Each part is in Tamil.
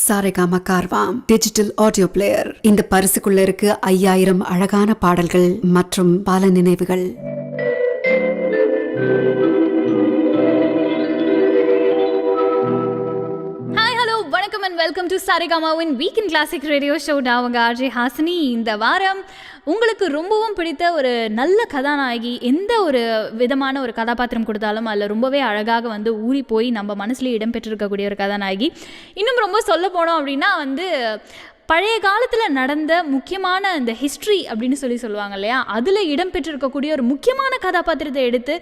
Saregama Carvaan digital audio player. இந்த பரிசுக்குள்ள இருக்கு 5000 அழகான பாடல்கள் மற்றும் பல நினைவுகள். வணக்கம் அண்ட் வெல்கம் டு சாரேகாமாவின் வீக்கெண்ட் கிளாசிக் ரேடியோ ஷோ. நான் உங்க ஆர்ஜே ஹாசினி. இந்த வாரம் உங்களுக்கு ரொம்பவும் பிடித்த ஒரு நல்ல கதாநாயகி, எந்த ஒரு விதமான ஒரு கதாபாத்திரம் கொடுத்தாலும் அதில் ரொம்பவே அழகாக வந்து ஊறி போய் நம்ம மனசுலேயே இடம்பெற்றிருக்கக்கூடிய ஒரு கதாநாயகி. இன்னும் ரொம்ப சொல்ல போனோம் அப்படின்னா பழைய காலத்தில் நடந்த முக்கியமான இந்த ஹிஸ்ட்ரி அப்படின்னு சொல்லுவாங்க இல்லையா, அதில் இடம்பெற்றிருக்கக்கூடிய ஒரு முக்கியமான கதாபாத்திரத்தை எடுத்து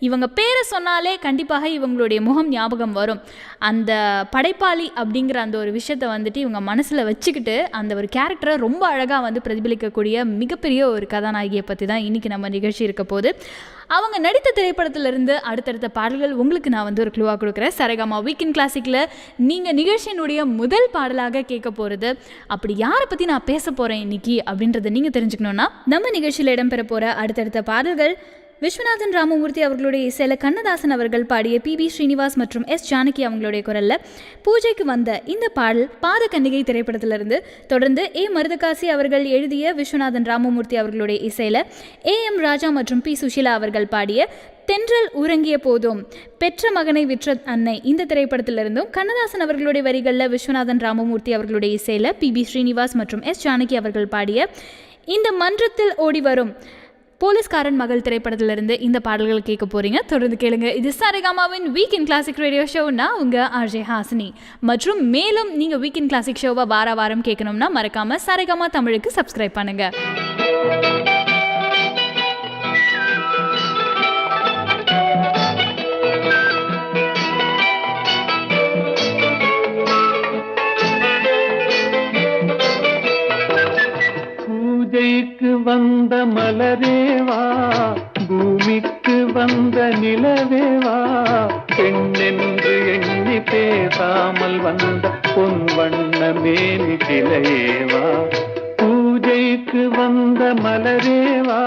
இவங்க பேரை சொன்னாலே கண்டிப்பாக இவங்களுடைய முகம் ஞாபகம் வரும். அந்த படைப்பாளி அப்படிங்கிற அந்த ஒரு விஷயத்தை இவங்க மனசில் வச்சுக்கிட்டு அந்த ஒரு கேரக்டரை ரொம்ப அழகாக பிரதிபலிக்கக்கூடிய மிகப்பெரிய ஒரு கதாநாயகியை பற்றி தான் இன்றைக்கி நம்ம நிகழ்ச்சி இருக்க போது. அவங்க நடித்த திரைப்படத்திலிருந்து அடுத்தடுத்த பாடல்கள் உங்களுக்கு நான் ஒரு க்ளூவாக கொடுக்குறேன். சாரேகாமா வீக்கெண்ட் கிளாசிக்கில் நீங்கள் நிகழ்ச்சியினுடைய முதல் பாடலாக கேட்க போகிறது அப்படி யாரை பற்றி நான் பேச போகிறேன் இன்னைக்கு அப்படின்றத நீங்கள் தெரிஞ்சுக்கணுன்னா, நம்ம நிகழ்ச்சியில் இடம்பெற போகிற அடுத்தடுத்த பாடல்கள் விஸ்வநாதன் ராமமூர்த்தி அவர்களுடைய இசையில் கண்ணதாசன் அவர்கள் பாடிய பி ஸ்ரீனிவாஸ் மற்றும் எஸ் ஜானகி அவங்களுடைய குரலில் பூஜைக்கு வந்த இந்த பாடல் பாதகன்னிகை திரைப்படத்திலிருந்து. தொடர்ந்து மருதகாசி அவர்கள் எழுதிய விஸ்வநாதன் ராமமூர்த்தி அவர்களுடைய இசையில் எம் ராஜா மற்றும் பி சுஷீலா அவர்கள் பாடிய தென்றல் உறங்கிய போதும் பெற்ற மகனை விற்ற அன்னை இந்த திரைப்படத்திலிருந்தும், கண்ணதாசன் அவர்களுடைய வரிகளில் விஸ்வநாதன் ராமமூர்த்தி அவர்களுடைய இசையில் பி ஸ்ரீனிவாஸ் மற்றும் எஸ் ஜானகி அவர்கள் பாடிய இந்த மன்றத்தில் ஓடி வரும் போலீஸ்காரன் மகள் திரைப்படத்திலிருந்து இந்த பாடல்கள் கேட்க போறீங்க. தொடர்ந்து கேளுங்க. இது சாரேகாமாவின் வீக்கெண்ட் கிளாசிக் ரேடியோ ஷோ. நான் உங்க ஆர்ஜே ஹாசினி. மற்றும் மேலும் நீங்க வீக்கெண்ட் கிளாசிக் ஷோவை வாரம் கேட்கணும்னா மறக்காம சாரேகாமா தமிழுக்கு சப்ஸ்கிரைப் பண்ணுங்க. பூஜைக்கு வந்த மலரேவா, பூமிக்கு வந்த நிலவேவா, பெண்ணென்று எண்ணி பேசாமல் வந்த பொன் வண்ண மேனி சிலையேவா. பூஜைக்கு வந்த மலரேவா,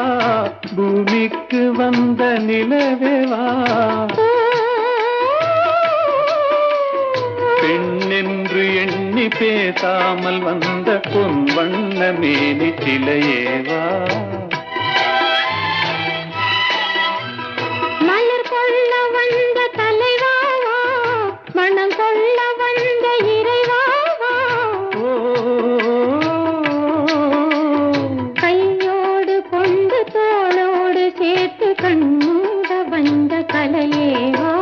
பூமிக்கு வந்த நிலவேவா, பெண்ணென்று எண்ணி பேசாமல் வந்த பொன் வண்ண மேனி சிலையேவா. மலர் கொள்ள வந்த தலைவாவா, மனம் கொள்ள வந்த இறைவாவா, கையோடு கொண்டு தோளோடு சேர்த்து கண்ணூட வந்த கலையேவா.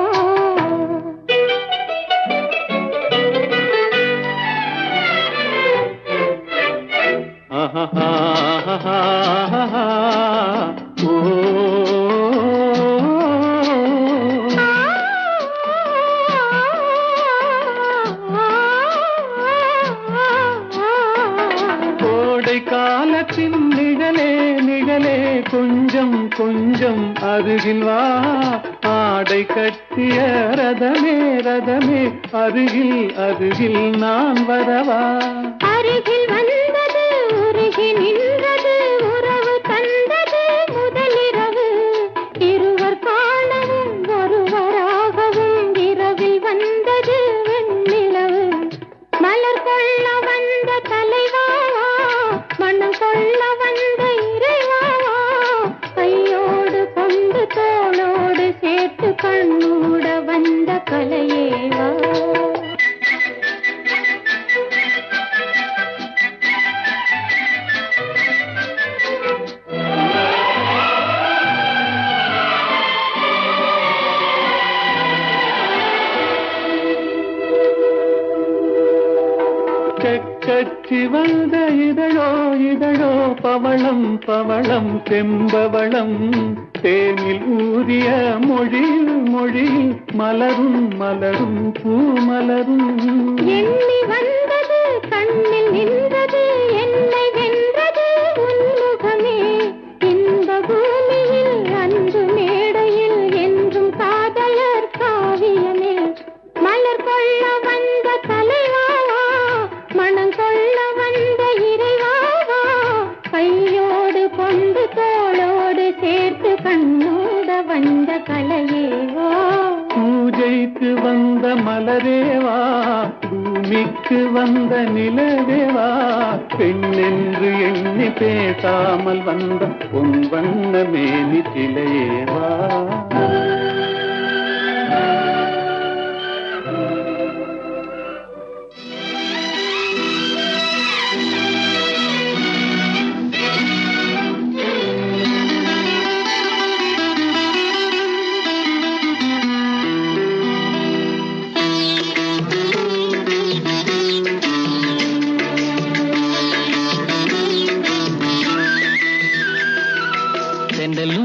கோடை காலத்தின் நிழலே நிழலே கொஞ்சம் கொஞ்சம் அருகில் வா, ஆடை கட்டிய ரதமே ரதமே அருகில் அருகில் நான் வரவா. அருகில் வந்தது உருகி நின்றது உறவு தந்தது முதலிரவு, இருவர் காணவும் ஒருவராகவும் இரவில் வந்தது வெண்ணிலவு. மலர் கொள்ள வந்த தலைவாவா, மனம் கொள்ள வந்த இறைவாவா, கையோடு கொண்டு தோளோடு சேர்த்து கண்ணூட வந்த கலையேவா. கச்சி வந்த இதழோ இதழோ பவளம் பவளம் செம்பவளம், தேனில் ஊதிய மொழியில் மொழியில் மலரும் மலரும் பூமலரும். எண்ணி வந்தது கண்ணில் நின்றது என்னை வென்றது உன்முகமே, இன்ப பூமியில் அன்பு மேடையில் என்றும் காதலர் காவியமே. மலர் கொள்ள வந்த தலைவாவா, மனம் கொள்ள வந்த இறைவாவா, கையோடு கொண்டு தோளோடு சேர்த்து கண்ணோட வந்த கலையேவா. பூஜைக்கு வந்த மலரேவா, பூமி பூமிக்கு வந்த நிலவேவா, பெண்ணென்று எண்ணி பேசாமல் வந்த பொன் வண்ண மேனி சிலையேவா.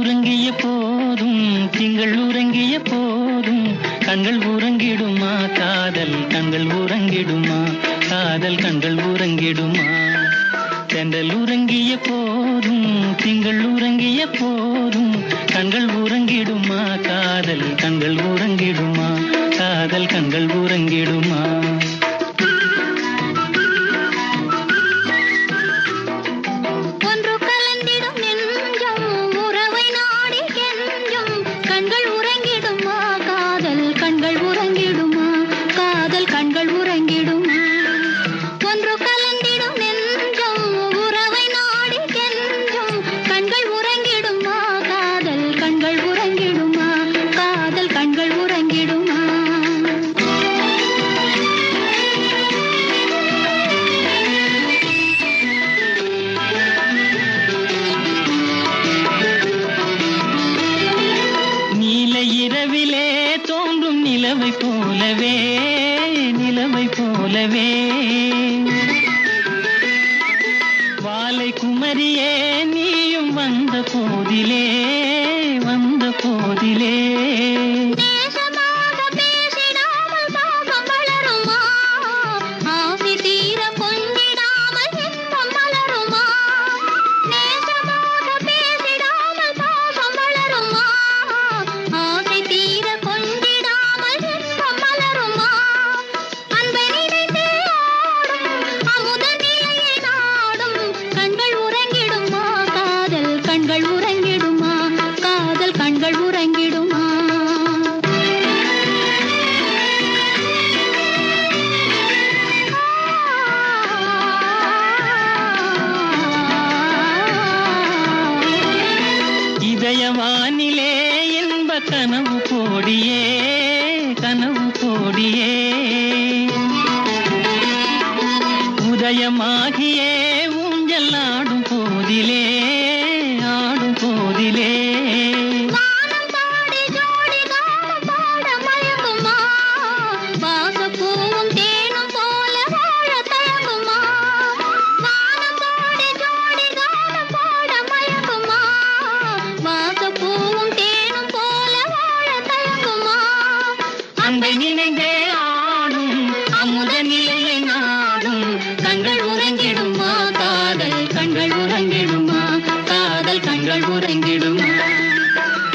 உறங்கிய போதும் திங்கள் உறங்கிய போதும் கண்கள் உறங்கிடுமா, காதல் கண்கள் உறங்கிடுமா, காதல் கண்கள் உறங்கிடுமா. தென்றல் உறங்கிய போதும் திங்கள் உறங்கிய போதும் கண்கள் உறங்கிடுமா, காதல் கண்கள் உறங்கிடுமா, காதல் கண்கள் உறங்கிடுமா. நிலவை போலவே நிலவை போலவே வாலை குமரியே நீயும் வந்த போதிலே வந்த போதிலே இதயவானிலே என்ப கனவு கோடியே கனவு கோடியே உதயமாகியே ஊஞ்சல் ஆடும் போதிலே ஆடும் போதிலே அன்பை நினைந்தே ஆடும் அமுத நிலையை நாடும் கண்கள் உறங்கிடுமா, காதல் கண்கள் உறங்கிடுமா, காதல் கண்கள் உறங்கிடுமா.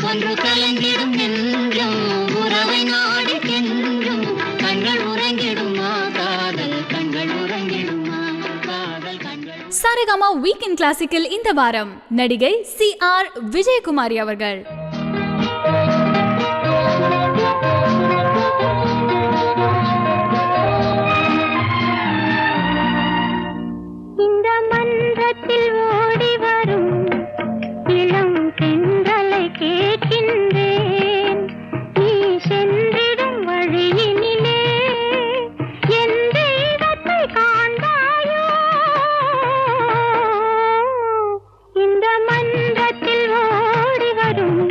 ஒன்று கலந்திடும் நெஞ்சம் உறவை நாடி கெஞ்சும் கண்கள் உறங்கிடுமா, காதல் கண்கள் உறங்கிடுமா, காதல் கண்கள். சரிகமா வீக்கெண்ட் கிளாசிக்கில் இந்த வாரம் நடிகை CR விஜயகுமாரி அவர்கள். ஓடி வரும் இளம் தென்றலை கேட்கின்றேன், நீ சென்றிடும் வழியினிலே என் தெய்வத்தை காண்பாயோ. இந்த மன்றத்தில் ஓடி வரும்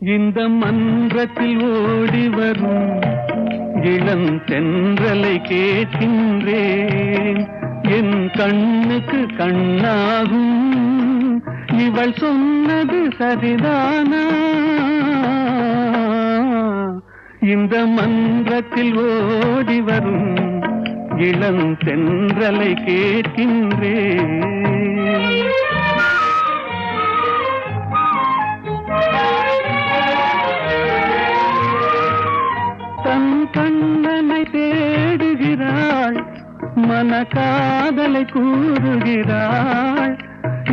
இந்த மன்றத்தில் ஓடி வரும் இளம் தென்றலை கேட்கின்றேன். என் கண்ணுக்கு கண்ணாகும் இவள் சொன்னது சரிதானா? இந்த மன்றத்தில் ஓடி வரும் இளம் தென்றலை கேட்கின்றேன். தன் கண்ணனை தேடுகிறாள், மன காதலை கூறுகிறாள்.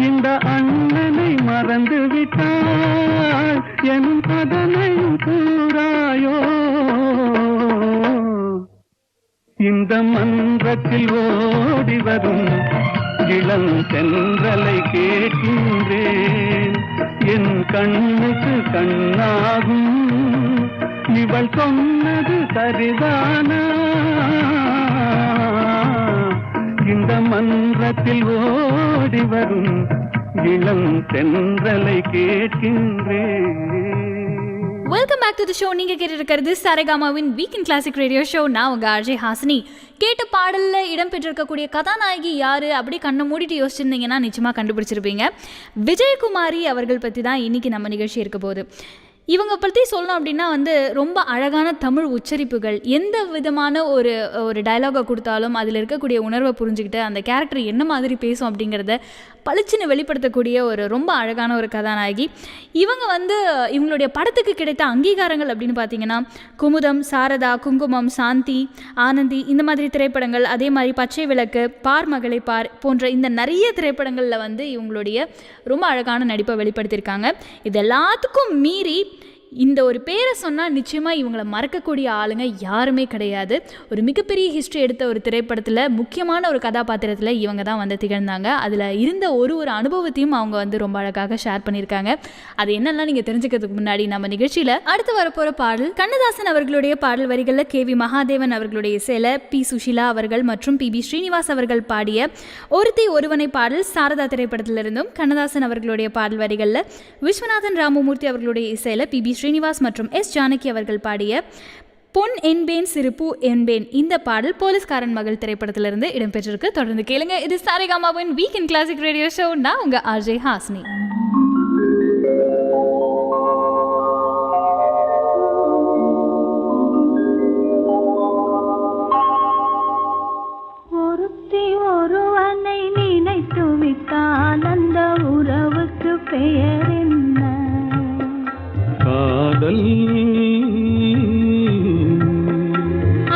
இந்த அண்ணனை மறந்து விட்டாள், என் அதனையும் கூறாயோ? இந்த மன்றத்தில் ஓடி வரும் இளம் தென்றலை கேட்கின்றேன். என் கண்ணுக்கு கண்ணாகும் இவள் சொன்னது சரிதானா? இந்த மன்றத்தில் ஓடி வரும் இளம் தென்றலை கேட்கின்றேன். Welcome back to the show. நீங்கள் கேட்டிருக்கிறது சரிகமாவின் வீக்கெண்ட் கிளாசிக் ரேடியோ ஷோ. நான் உங்கள் ஆர்ஜே ஹாசினி. கேட்ட பாடலில் இடம்பெற்றிருக்கக்கூடிய கதாநாயகி யார் அப்படி கண்ணை மூடிட்டு யோசிச்சிருந்தீங்கன்னா நிச்சயமாக கண்டுபிடிச்சிருப்பீங்க. விஜயகுமாரி அவர்கள் பற்றி தான் இன்றைக்கி நம்ம நிகழ்ச்சி இருக்க போகுது. இவங்க பற்றி சொல்லணும் அப்படின்னா ரொம்ப அழகான தமிழ் உச்சரிப்புகள். எந்த விதமான ஒரு டயலாகை கொடுத்தாலும் அதில் இருக்கக்கூடிய உணர்வை புரிஞ்சுக்கிட்டு அந்த கேரக்டர் என்ன மாதிரி பேசும் அப்படிங்கிறத பளிச்சுன்னு வெளிப்படுத்தக்கூடிய ரொம்ப அழகான ஒரு கதாநாயகி. இவங்க இவங்களுடைய படத்துக்கு கிடைத்த அங்கீகாரங்கள் அப்படின்னு பார்த்தீங்கன்னா குமுதம், சாரதா, குங்குமம், சாந்தி, ஆனந்தி இந்த மாதிரி திரைப்படங்கள், அதே மாதிரி பச்சை விளக்கு, பார் மகளை பார் போன்ற இந்த நிறைய திரைப்படங்களில் இவங்களுடைய ரொம்ப அழகான நடிப்பை வெளிப்படுத்தியிருக்காங்க. இது எல்லாத்துக்கும் மீறி இந்த ஒரு பேரை சொன்னால் நிச்சயமாக இவங்களை மறக்கக்கூடிய ஆளுங்க யாருமே கிடையாது. ஒரு மிகப்பெரிய ஹிஸ்ட்ரி எடுத்த ஒரு திரைப்படத்தில் முக்கியமான ஒரு கதாபாத்திரத்தில் இவங்க தான் திகழ்ந்தாங்க. அதில் இருந்த ஒரு அனுபவத்தையும் அவங்க ரொம்ப அழகாக ஷேர் பண்ணியிருக்காங்க. அது என்னெல்லாம் நீங்கள் தெரிஞ்சுக்கிறதுக்கு முன்னாடி நம்ம நிகழ்ச்சியில் அடுத்து வரப்போகிற பாடல் கண்ணதாசன் அவர்களுடைய பாடல் வரிகளில் KV மகாதேவன் அவர்களுடைய இசையில் P. சுஷீலா அவர்கள் மற்றும் PB ஸ்ரீனிவாஸ் அவர்கள் பாடிய ஒருத்தி ஒருவனை பாடல் சாரதா திரைப்படத்திலிருந்தும், கண்ணதாசன் அவர்களுடைய பாடல் வரிகளில் விஸ்வநாதன் ராமமூர்த்தி அவர்களுடைய இசையில் PB ஸ்ரீனிவாஸ் மற்றும் S. ஜானகி அவர்கள் பாடிய பொன் என்பேன் சிறுபூ என்பேன் இந்த பாடல் போலீஸ்காரன் மகள் திரைப்படத்திலிருந்து இடம்பெற்றிருக்கு. தொடர்ந்து கேளுங்க. இது சரிகமாவின் வீக்கெண்ட் கிளாசிக் ரேடியோ ஷோ. நான் உங்க ஆர்ஜே ஹாசினி. ஒருத்தி ஒருவனை நினைத்து விட்டால் அந்த உறவுக்கு பெயர் என்ன? காதல்.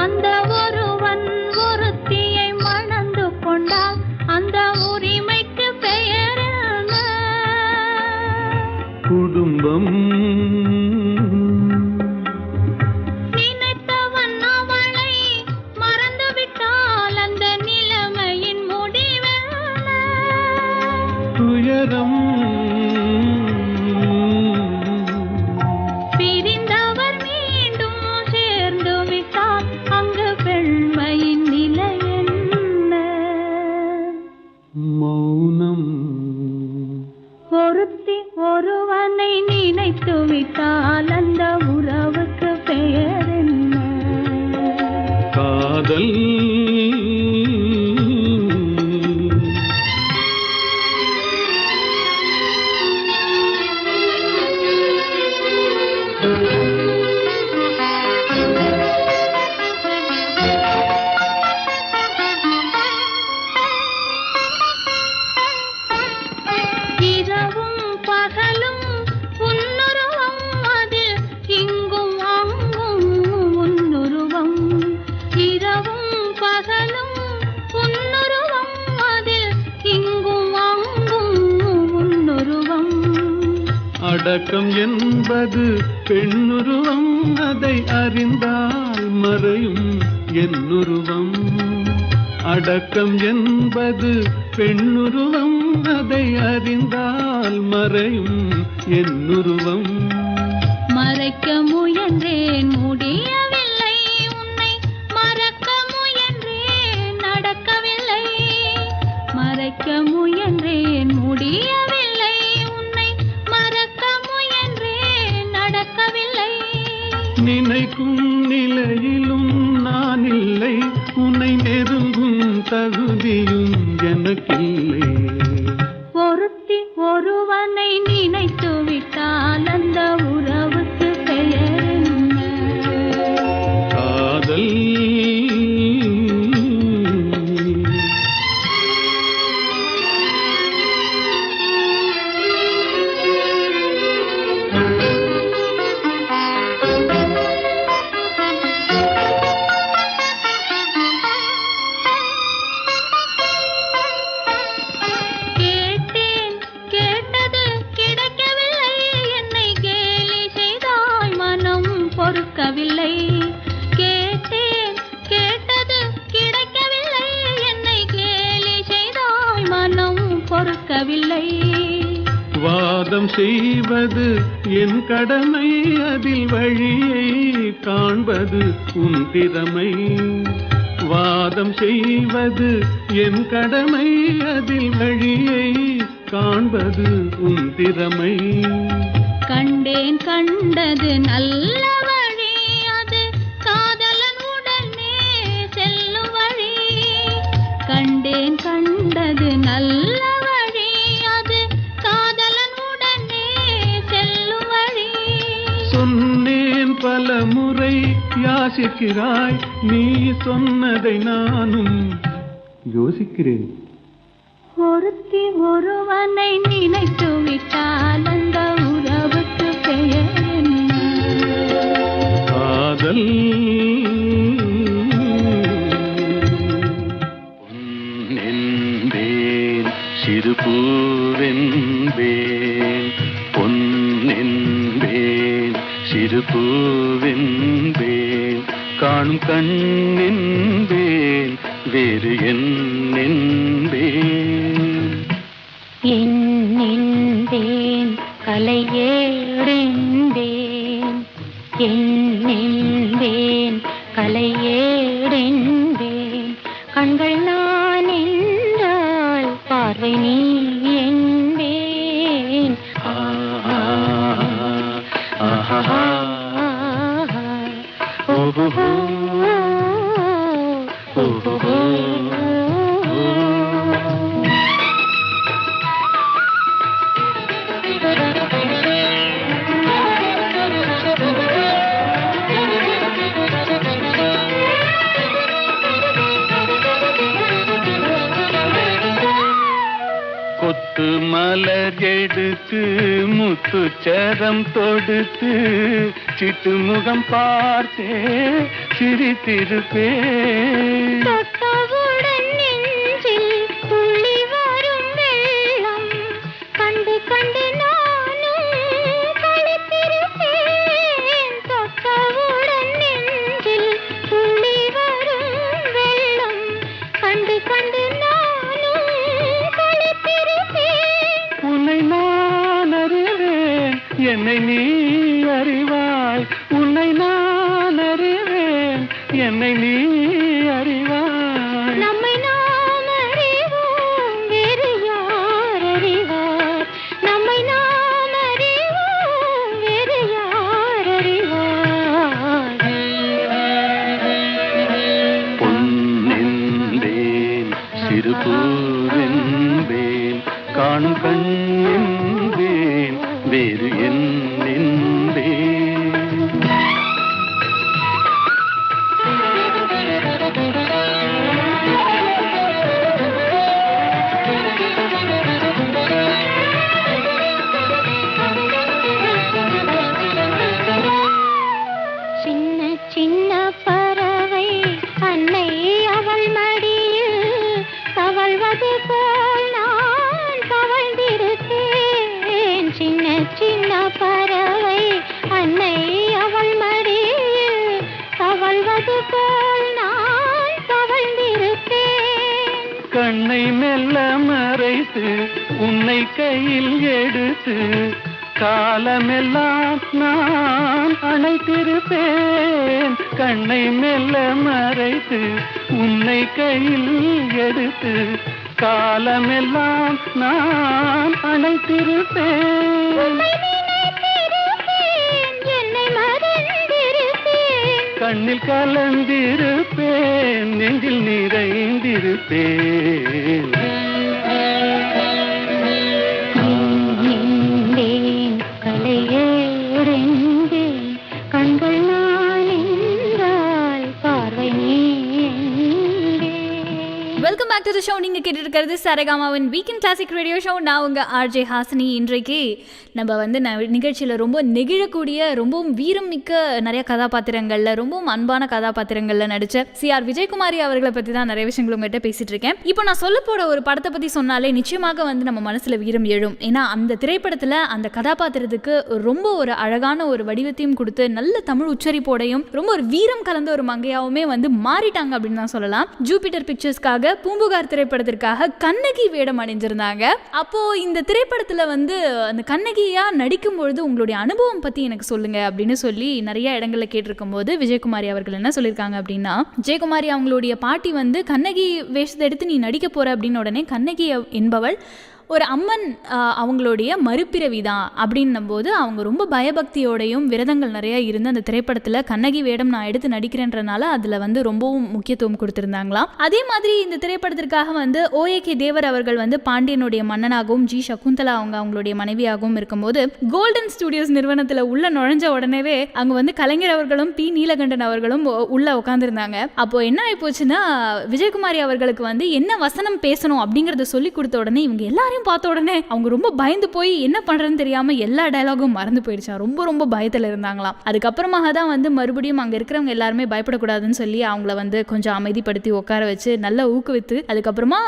அந்த ஒருவன் ஒருத்தியை மணந்து கொண்டால் அந்த உரிமைக்கு பெயர் என்ன? குடும்பம். நினைத்தவன் அவளை மறந்து விட்டால் அந்த நிலைமையின் முடிவென்ன? துயரம். ஒருத்தி ஒருவனை நினைத்து விட்டால் அந்த உறவுக்கு பெயர் என்ன? காதல். அடக்கம் என்பது பெண்ணுருவம், அதை அறிந்தால் மறையும் என்னுருவம். அடக்கம் என்பது பெண்ணுருவம், அதை அறிந்தால் மறையும் என்னுருவம். மறைக்க முயன்றேன் முடியவில்லை, உன்னை மறக்க முயன்றேன் நடக்கவில்லை. மறைக்க முயன்றேன் முடியவில்லை, உன்னை மறக்க முயன்றேன் நடக்க நடக்கவில்லை. வாதம் செய்வது என் கடமை, அதில் வழியை காண்பது உன் திறமை. வாதம் செய்வது என் கடமை, அதில் வழியை காண்பது உன் திறமை. கண்டேன் கண்டது நல்ல வழி, அது காதலன் உடனே செல்லும் வழி. கண்டேன் கண்டது நல்ல வழி, அது காதலன் உடனே செல்லும் வழி. சொன்னேன் பல முறை யாசிக்கிறாய், நீ சொன்னதை நானும் யோசிக்கிறேன். ஒருத்தி ஒருவனை நினைத்து விட்டால் அந்த உறவுக்கு பெயர் என்ன? காதல். பொன்னென்பேன் சிறு பூவென்பேன், பொன்னென்பேன் சிறு பூவென்பேன், காணும் கண்ணென்பேன் வேறு என்னென்பேன். என்னென்பேன் கலையேடென்பேன், என்னென்பேன் கலையேடென்பேன், கண்கள் நான் என்றால் பார்வை நீ என்பேன். ஓஹோ ஓஹோ. கொத்து மலர் எடுத்து முத்துச்சரம் தொடுத்து சிட்டு முகம் பார்த்தே சிரித்திருப்பேன். தொட்டவுடன் நெஞ்சில் துள்ளி வரும் வெள்ளம் கண்டு கண்டு நானும் களித்திருப்பேன். தொட்டவுடன் நெஞ்சில் துள்ளி வரும் வெள்ளம் கண்டு கண்டு நானும் களித்திருப்பேன். உன்னை நான் அறிவேன், என்னை நீ அறிவாய். உன்னை நான் அறிவேன், என்னை நீ அறிவாய். நம்மை நாம் அறிவோம், வேறு யார் அறிவார்? நம்மை நாம் அறிவோம், வேறு யார் அறிவார்? பொன்னென்பேன் சிறு பூவென்பேன், காணும் கண்ணென்பேன் வேறு என்னென்பேன். சின்ன சின்ன பறவை அன்னை அவள் மடியில் தவழ்வது போல் நான் தவழ்ந்திருக்கேன். சின்ன சின்ன பறவை அன்னை அவள் மடியில் தவழ்வது போல் நான் தவழ்ந்திருக்கேன். கண்ணை மெல்ல மறைத்து உன்னை கையில் எடுத்து காலமெல்லாம் நான் அணைத்திருப்பேன். கண்ணை மெல்ல மறைத்து உன்னை கையில் எடுத்து காலமெல்லாம் நான் அணைத்திருப்பேன். உன்னை நினைத்திருப்பேன், என்னை மறந்திருப்பேன். கண்ணில் கலந்திருப்பேன், நெஞ்சில் நிறைந்திருப்பேன். என்னென்பேன் கலையேடென்பேன், கண்கள் நான் என்றால் பார்வை நீ என்பேன். Welcome back to the show. நீங்கள் கேட்டுருக்கிறது சரிகமாவின் வீக்கெண்ட் கிளாசிக் ரேடியோ ஷோ. நான் உங்கள் ஆர்ஜே ஹாசினி. இன்றைக்கு நம்ம வந்து நிகழ்ச்சியில் ரொம்ப நெகிழக்கூடிய, ரொம்பவும் வீரம் மிக்க நிறைய கதாபாத்திரங்களில், ரொம்பவும் அன்பான கதாபாத்திரங்களில் நடித்த CR விஜயகுமாரி அவர்களை பற்றி தான் நிறைய விஷயங்கள் உங்கள்கிட்ட பேசிகிட்டு இருக்கேன். இப்போ நான் சொல்ல போகிற ஒரு படத்தை பற்றி சொன்னாலே நிச்சயமாக வந்து நம்ம மனசில் வீரம் எழும். ஏன்னா அந்த திரைப்படத்தில் அந்த கதாபாத்திரத்துக்கு ரொம்ப ஒரு அழகான ஒரு வடிவத்தையும் கொடுத்து நல்ல தமிழ் உச்சரிப்போடையும் ரொம்ப ஒரு வீரம் கலந்த ஒரு மங்கையாவுமே வந்து மாறிட்டாங்க அப்படின்னு தான் சொல்லலாம். ஜூபிட்டர் பிக்சர்ஸ்க்காக பூம்புகார் காவல்கார் திரைப்படத்திற்காக கண்ணகி வேடம் அணிஞ்சிருந்தாங்க. அப்போ இந்த திரைப்படத்துல வந்து அந்த கண்ணகியா நடிக்கும் பொழுது உங்களுடைய அனுபவம் பத்தி எனக்கு சொல்லுங்க அப்படின்னு சொல்லி நிறைய இடங்கள்ல கேட்டிருக்கும் போது விஜயகுமாரி அவர்கள் என்ன சொல்லியிருக்காங்க அப்படின்னா, விஜயகுமாரி அவங்களுடைய பாட்டி வந்து கண்ணகி வேஷத்தை எடுத்து நீ நடிக்க போற அப்படின்னு உடனே கண்ணகி என்பவள் ஒரு அம்மன் அவங்களுடைய மறுபிறவி தான் அப்படின்னும் போது அவங்க ரொம்ப பயபக்தியோடையும் விரதங்கள் நிறைய இருந்து அந்த திரைப்படத்தில் கண்ணகி வேடம் நான் எடுத்து நடிக்கிறேன்றனால அதில் வந்து ரொம்பவும் முக்கியத்துவம் கொடுத்துருந்தாங்களாம். அதே மாதிரி இந்த திரைப்படத்திற்காக வந்து ஓஏகே தேவர் அவர்கள் வந்து பாண்டியனுடைய மன்னனாகவும் ஜி சகுந்தலா அவங்களுடைய மனைவியாகவும் இருக்கும்போது கோல்டன் ஸ்டுடியோஸ் நிறுவனத்தில் உள்ள நுழைஞ்ச உடனேவே அங்கே வந்து கலைஞர் அவர்களும் பி நீலகண்டன் அவர்களும் உள்ள உட்காந்துருந்தாங்க. அப்போ என்ன ஆகி போச்சுன்னா விஜயகுமாரி அவர்களுக்கு வந்து என்ன வசனம் பேசணும் அப்படிங்கிறத சொல்லி கொடுத்த உடனே இவங்க எல்லாரையும் பார்த்த உடனே அவங்க ரொம்ப பயந்து போய் என்ன பண்றதுன்னு தெரியாம எல்லா டயலாகும் மறந்து போயிடுச்சா. ரொம்ப ரொம்ப பயத்துல இருந்தாங்களாம். அதுக்கப்புறமாக தான் வந்து மறுபடியும் அங்க இருக்கிறவங்க எல்லாருமே பயப்படக்கூடாதுன்னு சொல்லி அவங்கள வந்து கொஞ்சம் அமைதிப்படுத்தி உட்கார வச்சு நல்லா ஊக்குவித்து அதுக்கப்புறமா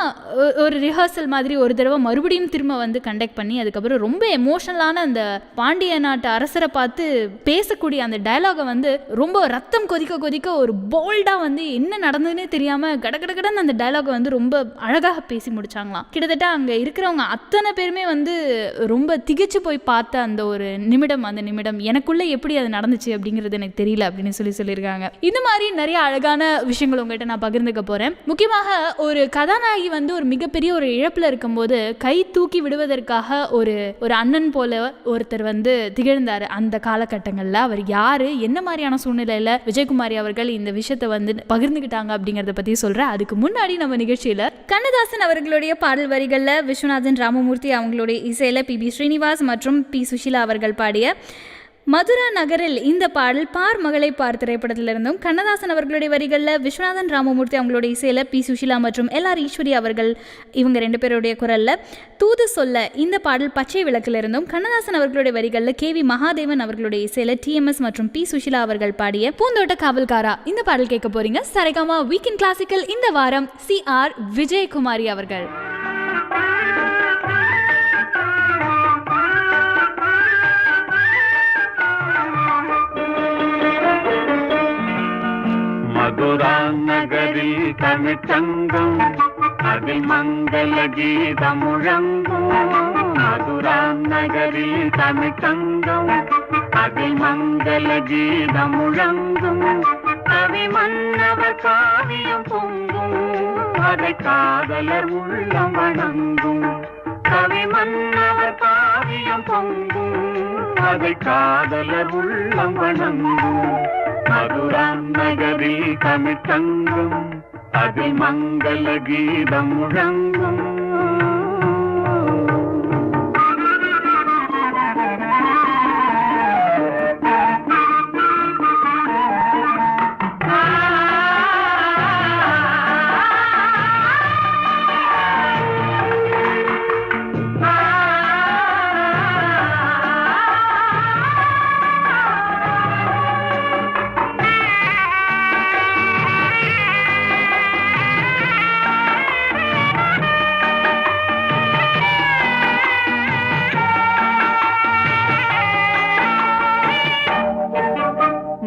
ஒரு ரிஹர்சல் மாதிரி ஒரு தடவை மறுபடியும் திரும்ப வந்து கண்டக்ட் பண்ணி அதுக்கப்புறம் ரொம்ப எமோஷனலான அந்த பாண்டிய நாட்டு அரசரை பார்த்து பேசக்கூடிய அந்த டயலாகை வந்து ரொம்ப ரத்தம் கொதிக்க கொதிக்க ஒரு போல்டா வந்து என்ன நடந்ததுன்னே தெரியாம கடகடகடன்னு அந்த டயலாகை வந்து ரொம்ப அழகாக பேசி முடிச்சாங்களாம். கிட்டத்தட்ட அங்க இருக்கிறவங்க அத்தனை பேருமே வந்து ரொம்ப திகைச்சு போய் பார்த்த அந்த ஒரு நிமிடம், அந்த நிமிடம் எனக்குள்ள எப்படி அது நடந்துச்சு அப்படிங்கிறது எனக்கு தெரியல அப்படின்னு சொல்லியிருக்காங்க. இந்த மாதிரி நிறைய அழகான விஷயங்கள் உங்ககிட்ட நான் பகிர்ந்துக்க போறேன். முக்கியமாக ஒரு கதாநாயகி வந்து ஒரு மிகப்பெரிய ஒரு இழப்புல இருக்கும்போது கை தூக்கி விடுவதற்காக ஒரு அண்ணன் போல ஒருத்தர் வந்து திகழ்ந்தாரு. அந்த காலகட்டங்கள்ல அவர் யாரு, என்ன மாதிரியான சூழ்நிலையில விஜயகுமாரி அவர்கள் இந்த விஷயத்தை வந்து பகிர்ந்துக்கிட்டாங்க அப்படிங்கறத பத்தி சொல்றேன். அதுக்கு முன்னாடி நம்ம நிகழ்ச்சியில கண்ணதாசன் அவர்களுடைய பாடல் வரிகள்ல விஸ்வநாதன் ராமமூர்த்தி அவங்களுடைய இசையில பி ஸ்ரீனிவாஸ் மற்றும் பி சுஷீலா அவர்கள் பாடிய மதுரா நகரில் இந்த பாடல் பார் மகளை பார் திரைப்படத்திலிருந்தும், கண்ணதாசன் அவர்களுடைய வரிகளில் விஸ்வநாதன் ராமமூர்த்தி அவங்களுடைய இசையில பி சுஷீலா மற்றும் LR ஈஸ்வரி அவர்கள் இவங்க 2 பேருடைய குரல்ல தூது சொல்ல இந்த பாடல் பச்சை விளக்கிலிருந்தும், கண்ணதாசன் அவர்களுடைய வரிகளில் KV மகாதேவன் அவர்களுடைய இசையில TMS மற்றும் பி சுஷீலா அவர்கள் பாடிய பூந்தோட்ட காவல்காரா இந்த பாடல் கேட்க போறீங்க. சரிகமா வீக்கெண்ட் கிளாசிக்கல் இந்த வாரம் CR விஜயகுமாரி அவர்கள். மதுரா நகரில் தமிழ்ச்சங்கம் அதில் மங்கள கீதம் முழங்கும். மதுரா நகரில் தமிழ்ச்சங்கம் அதில் மங்கள கீதம் முழங்கும். கவி மன்னவர் காவியம் பொங்கும் அதை காதலர் உள்ளம் வணங்கும். கவி மன்னவர் காவியம் பொங்கும் அதை காதலர் உள்ளம் வணங்கும். மதுரா நகரில் தமிழ்ச்சங்கம் அதில் மங்கள கீதம் முழங்கும்.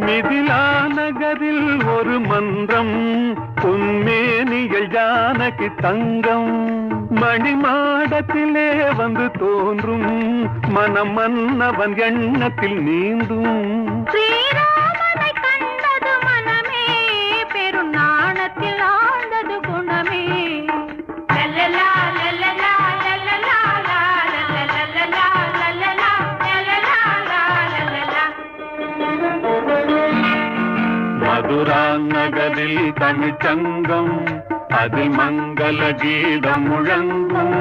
மிதிலா நகரில் ஒரு மன்றம் பொன்மேனிகள் ஜானகி தங்கம். மணிமாடத்திலே வந்து தோன்றும் மனம் மன்னவன் எண்ணத்தில் நீந்தும். ஸ்ரீராமனை கண்டது மனமே பெருநாணத்தில் ஆழ்ந்தது குணமே. லல்லலா லல்லலா லல்லலா லல்லலா லல்லலா லல்லலா. மதுரா நகரில் தமிழ்ச்சங்கம் அதில் மங்கள கீதம் முழங்கும்.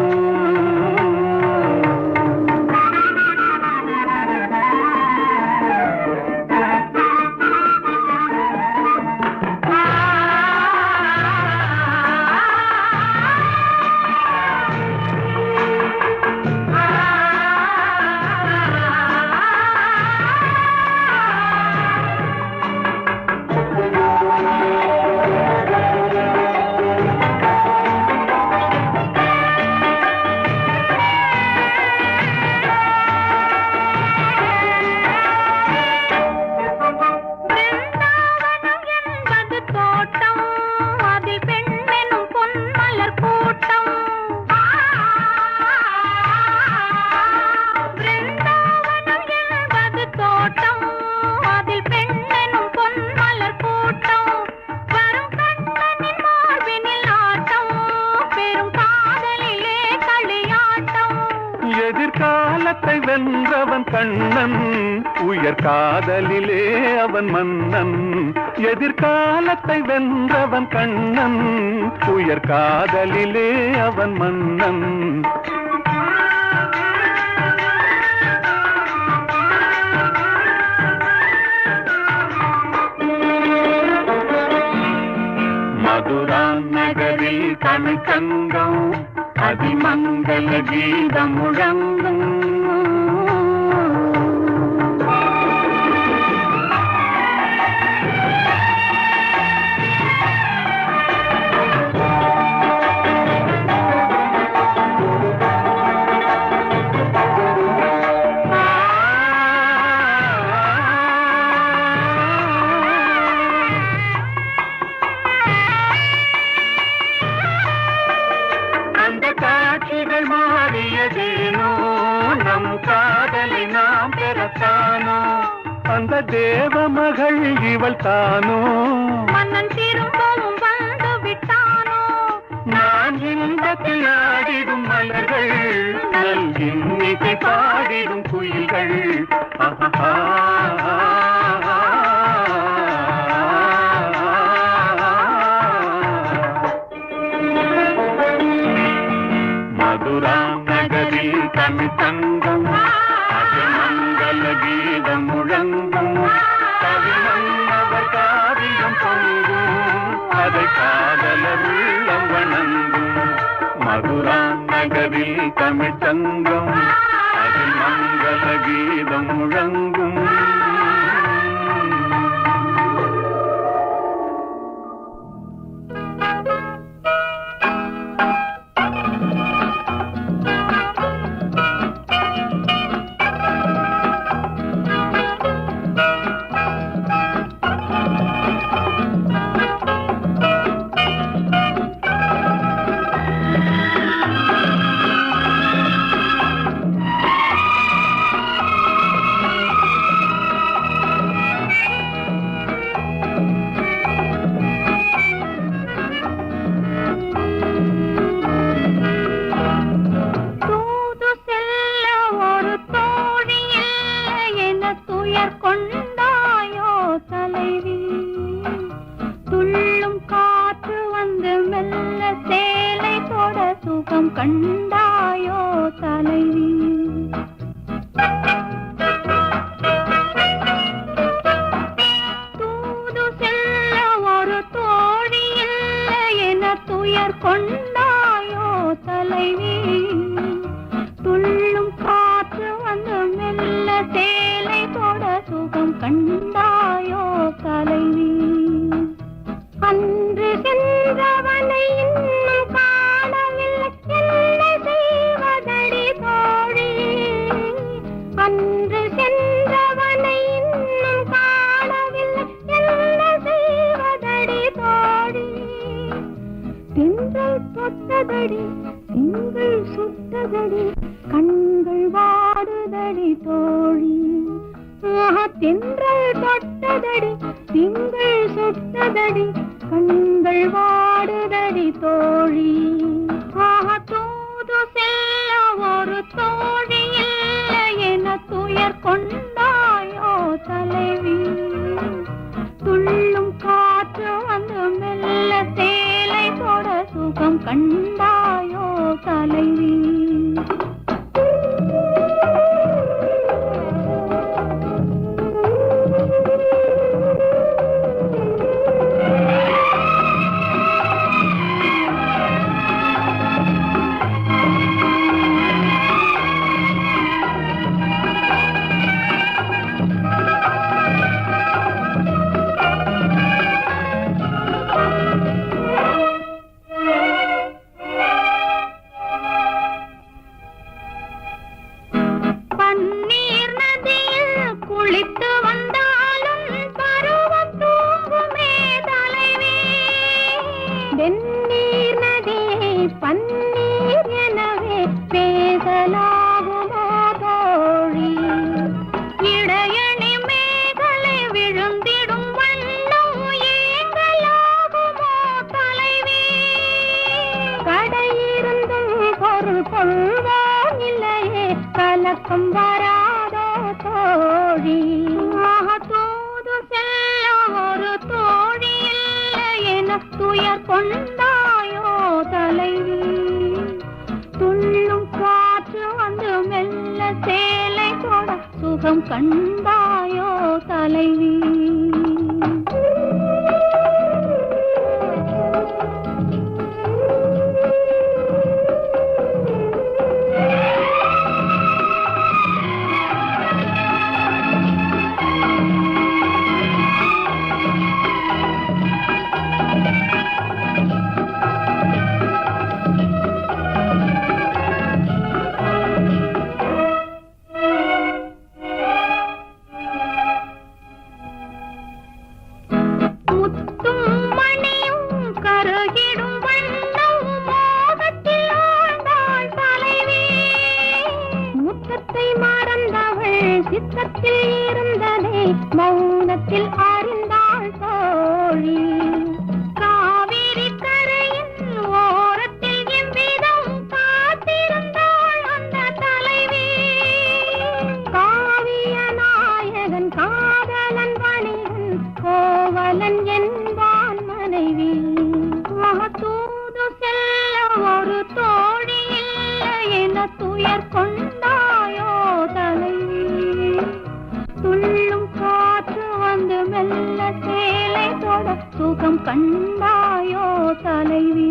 எதிர்காலத்தை வென்றவன் கண்ணன், உயர் காதலிலே அவன் மன்னன். எதிர்காலத்தை வென்றவன் கண்ணன், உயர் காதலிலே அவன் மன்னன். மதுரா நகரில் தமிழ்ச்சங்கம், அதிமங்கல கீதம் முழங்கும். அந்த தேவ மகள் இவள் தானோ, மன்னன் திரும்பவும் வந்து விட்டானோ. நான் இன்பத்தில் ஆடிடும் மலர்கள், நல் இன்னிசை பாடிடும் குயில்கள். மதுரா நகரில் தமிழ்ச்சங்கம், அதிமங்கல கீதம் முழங்கும். கவிமன்னவர் காவியம் பொங்கும், அதை காதலர் உள்ளம் வணங்கும். மதுரா நகரில் தமிழ்ச்சங்கம், அதிமங்கல கீதம் முழங்கும். கண்டாயோ தலைவி. தூது செல்ல ஒரு தோழி இல்லை என துயர் கொண்டாயோ தலைவி. துள்ளும் காற்று வந்து மெல்ல சேலை தொட சுகம் கண்டாயோ தலைவி. அன்று சென்றவனை இன்னும் காணவில்லை, என்ன செய்வதடி தோழி. அன்று சென்றவனை இன்னும் காணவில்லை, என்ன செய்வதடி தோழி. தென்றல் தொட்டதடி, திங்கள் சுட்டதடி, கண்கள் வாடுதடி தோழி. தென்றல் தொட்டதடி, திங்கள் சுட்டதடி, கண்கள் வாடுதடி தோழி. தூது செல்ல ஒரு தோழி இல்லை என துயர் கொண்டாயோ தலைவி. துள்ளும் காற்று வந்து மெல்ல சேலை தொட சுகம் கண்டாயோ தலைவி. கலக்கம் வராதோ தோழி தூது செல்ல ஒரு தோழி இல்லை என துயர் கொண்டாயோ தலைவி துள்ளும் காற்று வந்து மெல்ல சேலை தொட சுகம் கண்டாயோ தலைவி சித்தத்தில் இருந்ததே மௌனத்தில் அறிந்தாள் தோழி காவிரி கரையின் ஓரத்தில் எவ்விதம் காத்திருந்தாள் அந்த தலைவி காவிய நாயகன் காதலன் வணிகன் கோவலன் என்பான் மனைவி தூது செல்ல ஒரு தோழி இல்லை என துயர் கொண்டாயோ தலைவி துள்ளும் காற்று வந்து மெல்ல சேலை தொட சுகம் கண்டாயோ தலைவி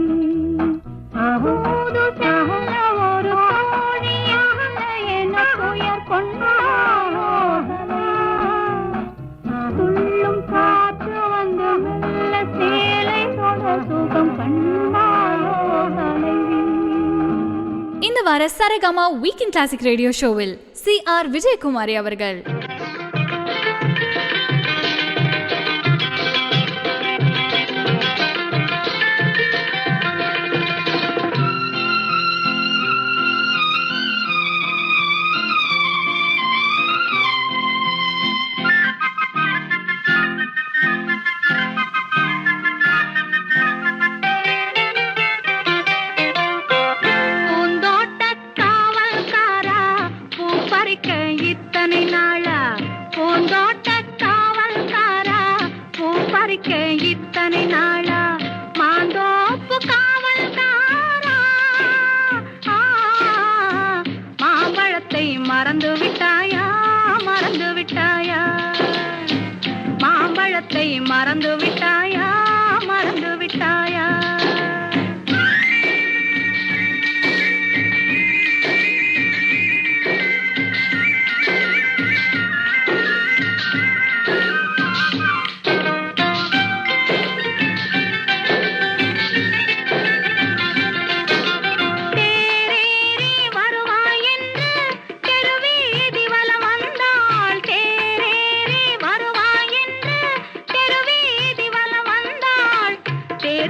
தூது செல்ல ஒரு தோழியாக என துயர் கொண்டாயோ துள்ளும் காற்று வந்து மெல்ல சேலை தொட சுகம் கண்டாயோ தலைவி. இந்த வார சரிகமா வீக்கெண்ட் கிளாசிக் ரேடியோ ஷோவில் CR விஜயகுமாரி அவர்கள் இத்தனை நாளா மாந்தோப்பு காவல்காரா மாம்பழத்தை மறந்து விட்டாயா மறந்து விட்டாயா மாம்பழத்தை மறந்து விட்டாயா மறந்து விட்டாயா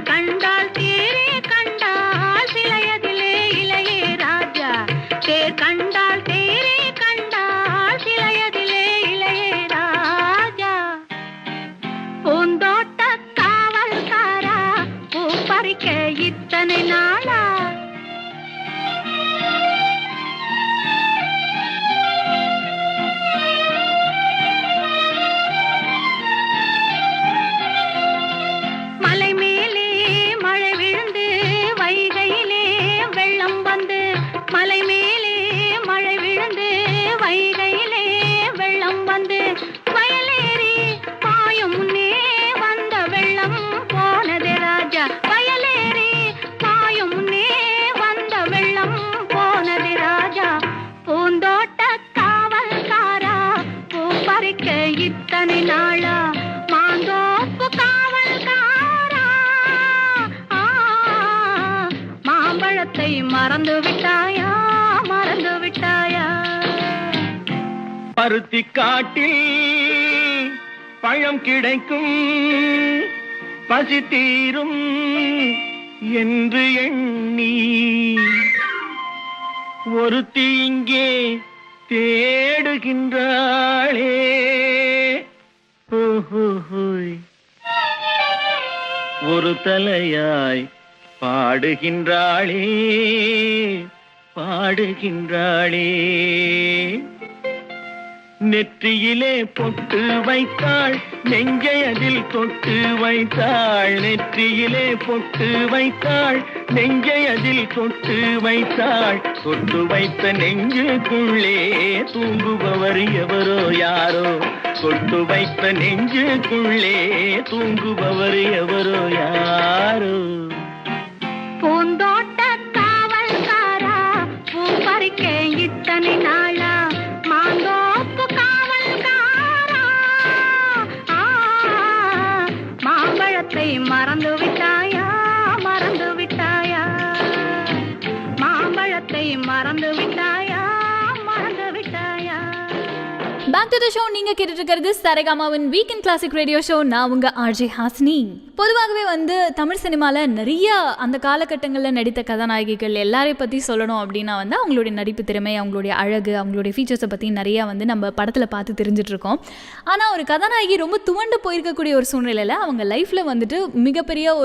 கண்டால் தேரே கண்டால் சிலையதிலே இளையே ராஜா தேர் கண்டால் தேரே கண்டால் சிலையதிலே இளையே ராஜா பூந்தோட்ட காவல்காரா பூ பறிக்க இத்தனை நாளா மலை மேலே மழை விழுந்து வைகையிலே வெள்ளம் வந்து வயலேறி பாயும் முன்னே வந்த வெள்ளம் போனதே ராஜா வயலேறி பாயும் முன்னே வந்த வெள்ளம் போனதே ராஜா பூந்தோட்ட காவல்காரா பூ பறிக்க இத்தனை நாளா மாந்தோப்பு காவல்காரா மாம்பழத்தை மறந்து விட்டாயா மறந்து விட்டாயா பருத்தி காட்டில் பழம் கிடைக்கும் பசி தீரும் என்று எண்ணி ஒருத்தி இங்கே தேடுகின்றாளே ஒரு தலையாய் பாடுகின்றாளே பாடுகின்றாளே நெற்றியிலே பொட்டு வைத்தாள், நெஞ்சை அதில் தொட்டு வைத்தாள். நெற்றியிலே பொட்டு வைத்தாள், நெஞ்சை அதில் தொட்டு வைத்தாள். தொட்டு வைத்த நெஞ்சுக்குள்ளே தூங்குபவர் எவரோ யாரோ. தொட்டு வைத்த நெஞ்சுக்குள்ளே தூங்குபவர் எவரோ யாரோ. பூந்தோட்ட காவல்காரா, பூ பறிக்க இத்தனை நாளா, மாந்தோப்பு காவல்காரா, மாம்பழத்தை மறந்து விட்டாயா, மறந்து விட்டாயா, மாம்பழத்தை மறந்து விட்டாயா, மறந்து விட்டாயா. Back to the show. நீங்க கேட்டுட்டு இருக்கிறது சரிகமாவின் வீக்கெண்ட் கிளாசிக் ரேடியோ ஷோ. நான் உங்க ஆர்ஜே ஹாசினி. பொதுவாகவே தமிழ் சினிமாவில் நிறைய அந்த காலகட்டங்களில் நடித்த கதாநாயகிகள் எல்லாரையும் பற்றி சொல்லணும் அப்படின்னா அவங்களுடைய நடிப்பு திறமை, அவங்களுடைய அழகு, அவங்களுடைய ஃபீச்சர்ஸை பற்றி நிறையா நம்ம படத்தில் பார்த்து தெரிஞ்சிட்ருக்கோம். ஆனால் ஒரு கதாநாயகி ரொம்ப துவண்டு போயிருக்கக்கூடிய ஒரு சூழ்நிலையில் அவங்க லைஃப்பில் மிகப்பெரிய